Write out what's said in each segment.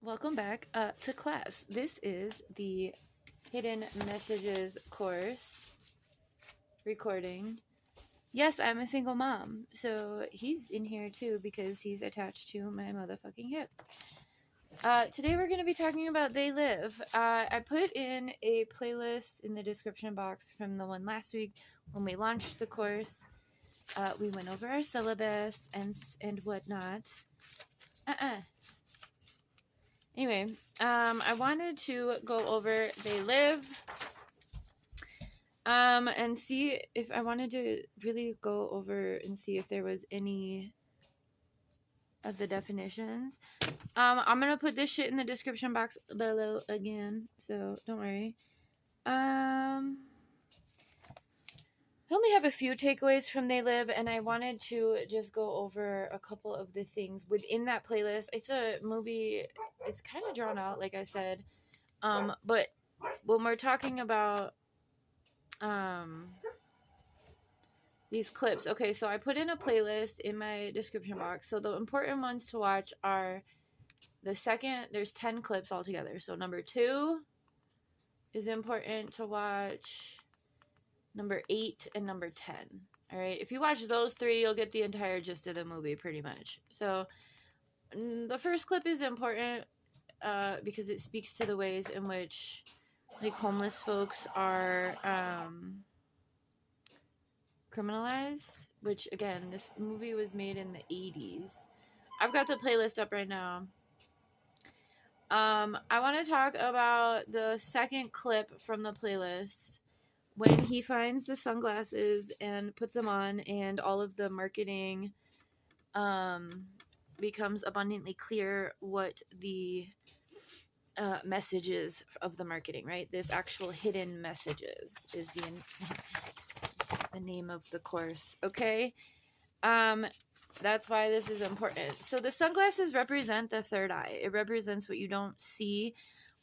Welcome back to class. This is the Hidden Messages course recording. Yes, I'm a single mom, so he's in here too because he's attached to my motherfucking hip. Today we're going to be talking about They Live. I put in a playlist in the description box from the one last week when we launched the course. We went over our syllabus and whatnot. Anyway, I wanted to go over They Live, and see if I wanted to really go over and see if there was any of the definitions. I'm gonna put this shit in the description box below again, so don't worry. I only have a few takeaways from They Live, and I wanted to just go over a couple of the things within that playlist. It's a movie, it's kind of drawn out, like I said, but when we're talking about these clips, okay, so I put in a playlist in my description box. So the important ones to watch are there's 10 clips altogether. So number 2 is important to watch, number 8 and number 10. All right, if you watch those 3, you'll get the entire gist of the movie pretty much. So the first clip is important because it speaks to the ways in which like homeless folks are criminalized, which again, this movie was made in the 80s. I've got the playlist up right now. I want to talk about the second clip from the playlist when he finds the sunglasses and puts them on, and all of the marketing becomes abundantly clear what the messages of the marketing, right? This actual hidden messages is the name of the course, okay? That's why this is important. So the sunglasses represent the third eye. It represents what you don't see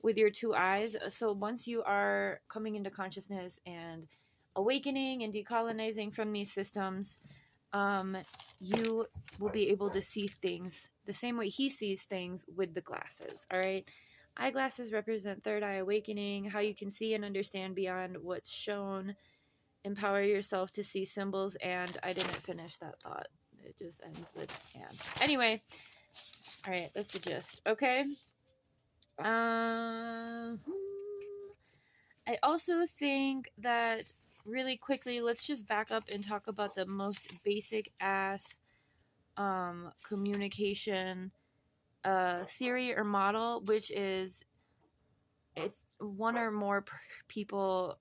with your 2 eyes. So once you are coming into consciousness and awakening and decolonizing from these systems, you will be able to see things the same way he sees things with the glasses, all right? Eyeglasses represent third eye awakening, how you can see and understand beyond what's shown, empower yourself to see symbols, and I didn't finish that thought. It just ends with and. Anyway, all right, that's the gist, okay? I also think that really quickly, let's just back up and talk about the most basic ass communication theory or model, which is it's one or more people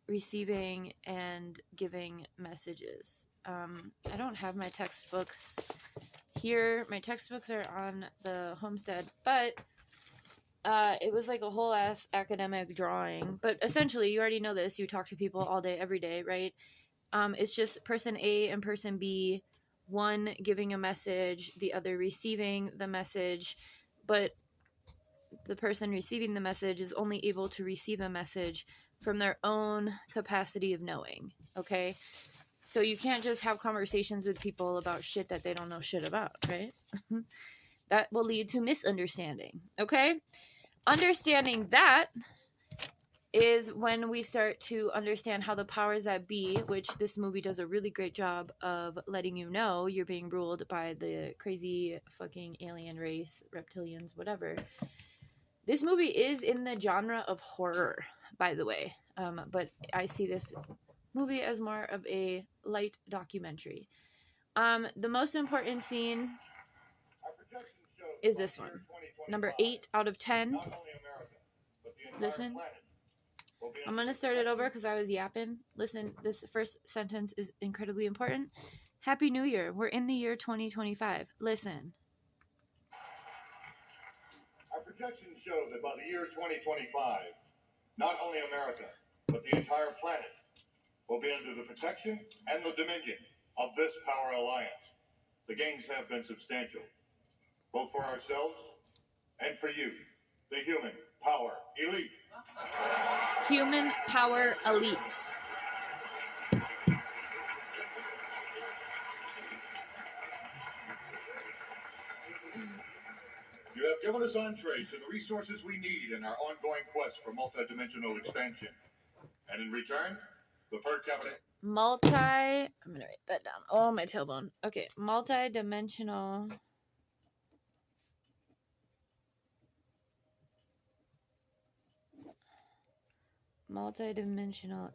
receiving and giving messages. I don't have my textbooks here. My textbooks are on the homestead, but it was like a whole ass academic drawing. But essentially, you already know this. You talk to people all day, every day, right? It's just person A and person B, one giving a message, the other receiving the message, but the person receiving the message is only able to receive a message from their own capacity of knowing, okay? So you can't just have conversations with people about shit that they don't know shit about, right? That will lead to misunderstanding, okay? Understanding that is when we start to understand how the powers that be, which this movie does a really great job of letting you know you're being ruled by the crazy fucking alien race, reptilians, whatever. This movie is in the genre of horror, by the way, but I see this movie as more of a light documentary. The most important scene is this one. Number 8 out of 10. Listen. I'm going to start it over because I was yapping. Listen, this first sentence is incredibly important. Happy New Year. We're in the year 2025. Listen. Our projections show that by the year 2025, not only America, but the entire planet will be under the protection and the dominion of this power alliance. The gains have been substantial, both for ourselves and for you, the human power elite. Human power elite. You have given us entree to the resources we need in our ongoing quest for multidimensional expansion. And in return, the per capita... I'm gonna write that down. Oh, my tailbone. Okay, multi-dimensional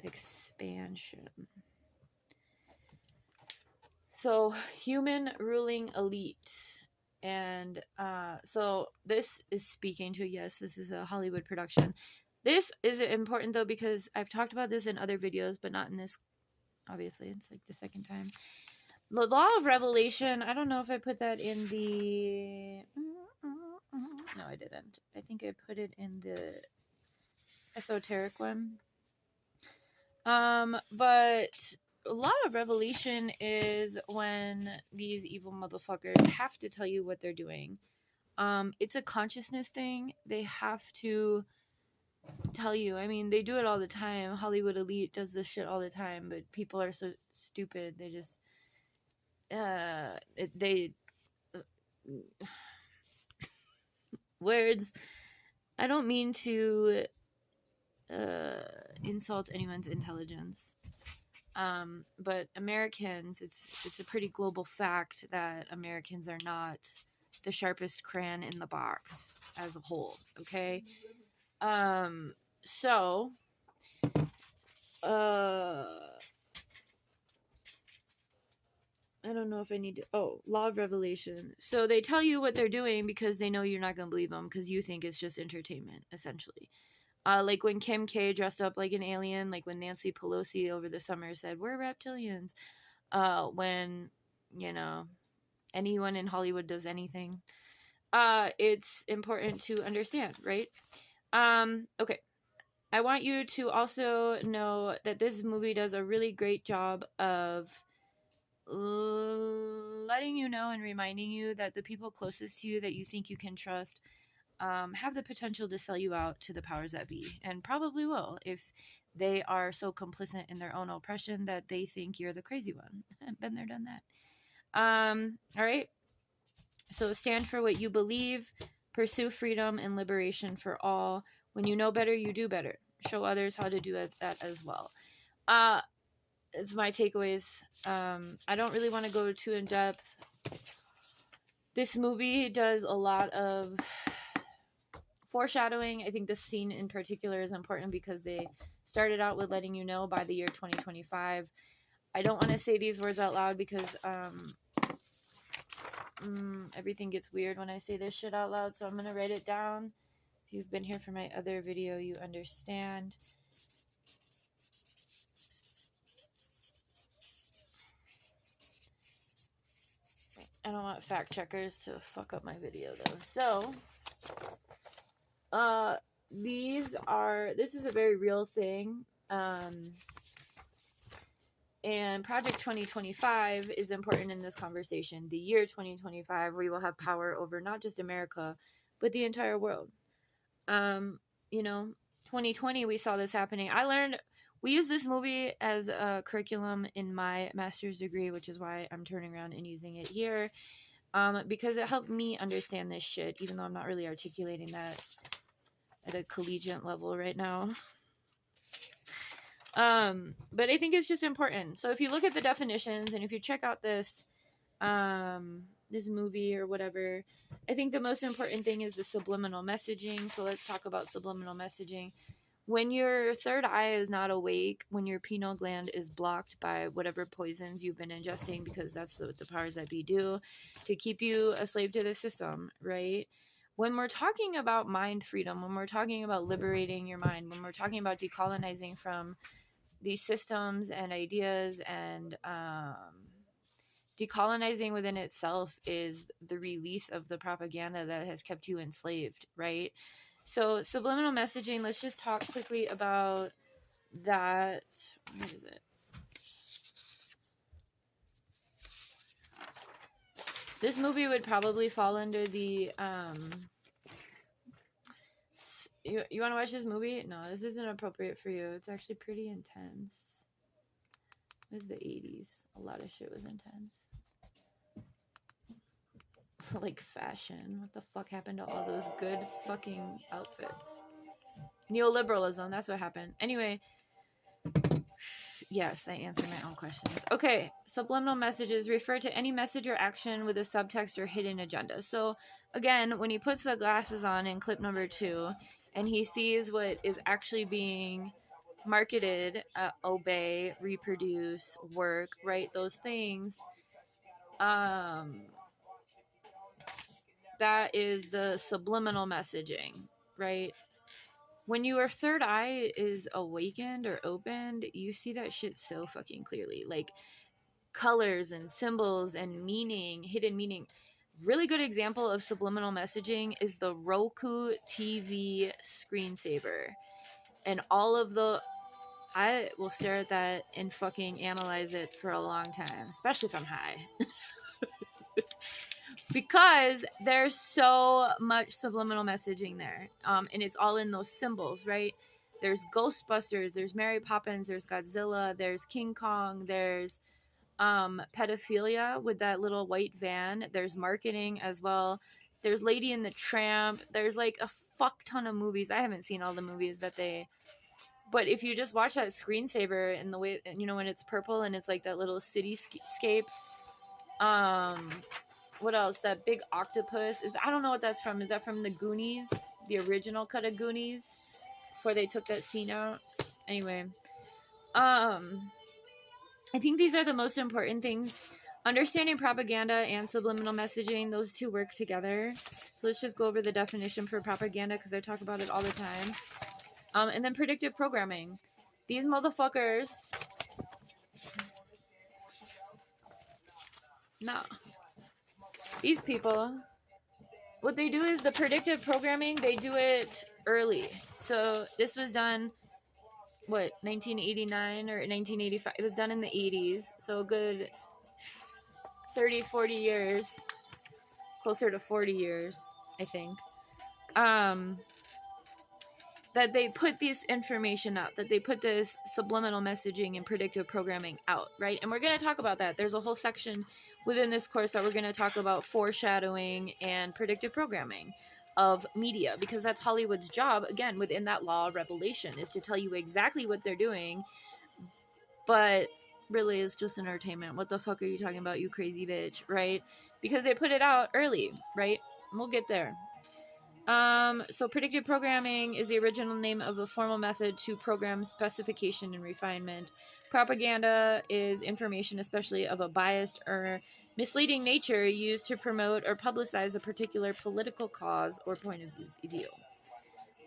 expansion. So, human ruling elite. And so this is speaking to, yes, this is a Hollywood production. This is important, though, because I've talked about this in other videos, but not in this. Obviously, it's like the second time. The law of revelation, I don't know if I put that in the... No, I didn't. I think I put it in the esoteric one. But law of revelation is when these evil motherfuckers have to tell you what they're doing. It's a consciousness thing. They have to tell you. I mean, they do it all the time. Hollywood elite does this shit all the time, but people are so stupid. They just words. I don't mean to insult anyone's intelligence, but Americans, it's a pretty global fact that Americans are not the sharpest crayon in the box as a whole. Okay. So, I don't know if I need to... Oh, law of revelation. So they tell you what they're doing because they know you're not going to believe them because you think it's just entertainment, essentially. Like when Kim K dressed up like an alien, like when Nancy Pelosi over the summer said, we're reptilians. When, you know, anyone in Hollywood does anything. It's important to understand, right? Okay. I want you to also know that this movie does a really great job of letting you know and reminding you that the people closest to you that you think you can trust have the potential to sell you out to the powers that be, and probably will if they are so complicit in their own oppression that they think you're the crazy one. Been there, done that. All right. So stand for what you believe, pursue freedom and liberation for all. When you know better, you do better. Show others how to do that as well. It's my takeaways. I don't really want to go too in depth. This movie does a lot of foreshadowing. I think this scene in particular is important because they started out with letting you know by the year 2025. I don't want to say these words out loud because everything gets weird when I say this shit out loud, so I'm going to write it down. If you've been here for my other video, you understand. I don't want fact checkers to fuck up my video though. So, this is a very real thing. And Project 2025 is important in this conversation. The year 2025, we will have power over not just America, but the entire world. 2020, we saw this happening. We used this movie as a curriculum in my master's degree, which is why I'm turning around and using it here. Because it helped me understand this shit, even though I'm not really articulating that at a collegiate level right now. But I think it's just important. So if you look at the definitions and if you check out this movie or whatever, I think the most important thing is the subliminal messaging. So let's talk about subliminal messaging. When your third eye is not awake, when your pineal gland is blocked by whatever poisons you've been ingesting, because that's what the powers that be do to keep you a slave to the system, right? When we're talking about mind freedom, when we're talking about liberating your mind, when we're talking about decolonizing from these systems and ideas, and decolonizing within itself is the release of the propaganda that has kept you enslaved, right? So subliminal messaging, let's just talk quickly about that. Where is it? This movie would probably fall under the you want to watch this movie? No, this isn't appropriate for you. It's actually pretty intense. It was the 80s. A lot of shit was intense. Like fashion. What the fuck happened to all those good fucking outfits? Neoliberalism, that's what happened. Anyway, yes, I answered my own questions. Okay, subliminal messages refer to any message or action with a subtext or hidden agenda. So, again, when he puts the glasses on in clip number 2 and he sees what is actually being marketed, obey, reproduce, work, right? Those things, that is the subliminal messaging, right? When your third eye is awakened or opened, you see that shit so fucking clearly. Like colors and symbols and meaning, hidden meaning. Really good example of subliminal messaging is the Roku TV screensaver. And all of the... I will stare at that and fucking analyze it for a long time, especially if I'm high. Because there's so much subliminal messaging there. And it's all in those symbols, right? There's Ghostbusters, there's Mary Poppins, there's Godzilla, there's King Kong, there's pedophilia with that little white van, there's marketing as well, there's Lady and the Tramp, there's like a fuck ton of movies. I haven't seen all the movies that they... But if you just watch that screensaver and the way, you know, when it's purple and it's like that little cityscape, what else? That big octopus is... I don't know what that's from. Is that from the Goonies? The original cut of Goonies? Before they took that scene out? Anyway. I think these are the most important things. Understanding propaganda and subliminal messaging, those two work together. So let's just go over the definition for propaganda because I talk about it all the time. And then predictive programming. These motherfuckers... No. These people, what they do is the predictive programming, they do it early. So this was done, what, 1989 or 1985? It was done in the 80s. So a good 30, 40 years. Closer to 40 years, I think. That they put this information out, that they put this subliminal messaging and predictive programming out, right? And we're going to talk about that. There's a whole section within this course that we're going to talk about foreshadowing and predictive programming of media, because that's Hollywood's job, again, within that law of revelation, is to tell you exactly what they're doing, but really it's just entertainment. What the fuck are you talking about, you crazy bitch, right? Because they put it out early, right? And we'll get there. So predictive programming is the original name of the formal method to program specification and refinement. Propaganda is information, especially of a biased or misleading nature, used to promote or publicize a particular political cause or point of view.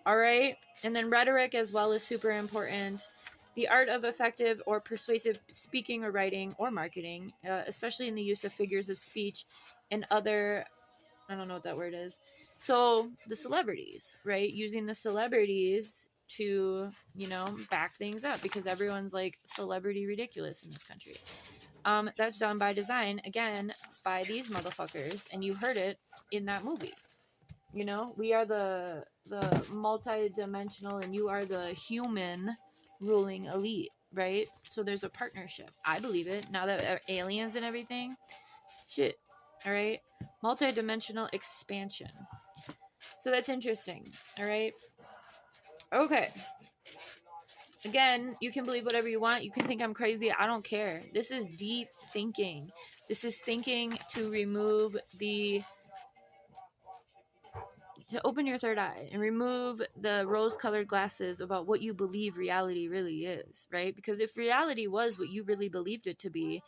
All right. And then rhetoric as well is super important. The art of effective or persuasive speaking or writing or marketing, especially in the use of figures of speech and other, I don't know what that word is. So the celebrities, right? Using the celebrities to, you know, back things up, because everyone's like celebrity ridiculous in this country. That's done by design, again, by these motherfuckers. And you heard it in that movie. You know, we are the multi-dimensional and you are the human ruling elite, right? So there's a partnership. I believe it. Now that aliens and everything. Shit. All right. Multi-dimensional expansion. So that's interesting. All right. Okay. Again, you can believe whatever you want. You can think I'm crazy. I don't care. This is deep thinking. This is thinking to remove the... to open your third eye and remove the rose-colored glasses about what you believe reality really is, right? Because if reality was what you really believed it to be,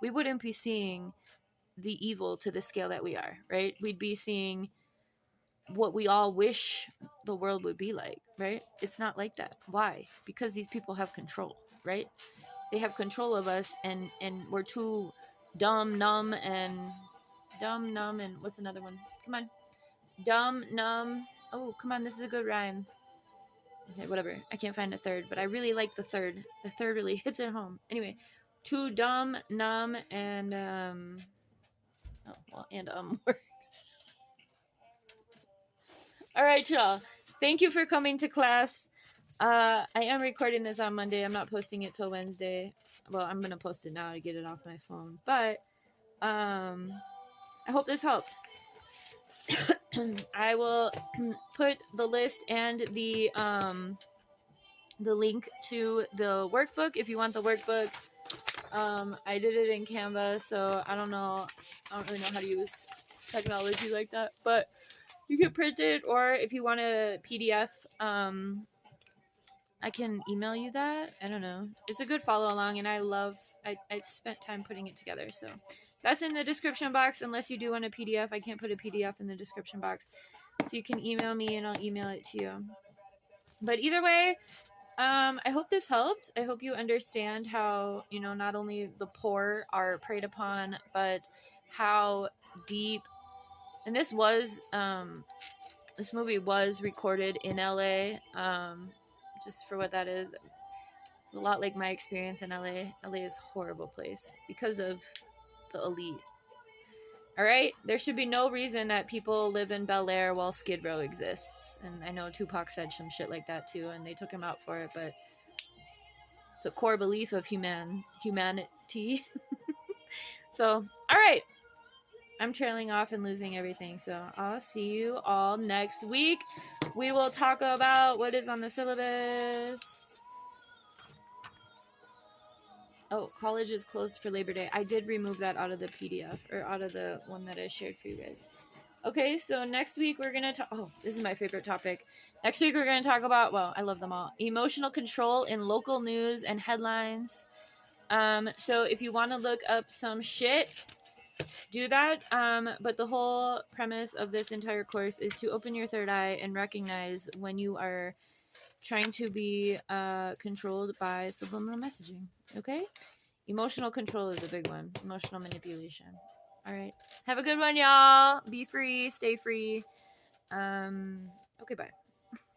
we wouldn't be seeing the evil to the scale that we are, right? We'd be seeing what we all wish the world would be like, right? It's not like that. Why? Because these people have control, right? They have control of us, and we're too dumb, numb, and what's another one? Come on. Dumb, numb. Oh, come on, this is a good rhyme. Okay, whatever. I can't find a third, but I really like the third. The third really hits it home. Anyway, too dumb, numb, and works. All right, y'all. Thank you for coming to class. I am recording this on Monday. I'm not posting it till Wednesday. Well, I'm gonna post it now to get it off my phone. But I hope this helped. I will put the list and the link to the workbook if you want the workbook. I did it in Canva, so I don't really know how to use technology like that, but you can print it, or if you want a PDF, I can email you that. I don't know. It's a good follow along, and I spent time putting it together, so that's in the description box. Unless you do want a PDF, I can't put a PDF in the description box, so you can email me and I'll email it to you. But either way, I hope this helped. I hope you understand how, not only the poor are preyed upon, but how deep. And this movie was recorded in LA. Just for what that is, it's a lot like my experience in LA. LA is a horrible place because of the elite. All right, there should be no reason that people live in Bel Air while Skid Row exists. And I know Tupac said some shit like that too, and they took him out for it, but it's a core belief of humanity. So, all right. I'm trailing off and losing everything, so I'll see you all next week. We will talk about what is on the syllabus. Oh, college is closed for Labor Day. I did remove that out of the PDF, or out of the one that I shared for you guys. Okay, so next week we're going to talk... Oh, this is my favorite topic. Next week we're going to talk about... Well, I love them all. Emotional control in local news and headlines. So if you want to look up some shit, do that. But the whole premise of this entire course is to open your third eye and recognize when you are trying to be controlled by subliminal messaging. Okay? Emotional control is a big one. Emotional manipulation. All right. Have a good one, y'all. Be free. Stay free. Okay, bye.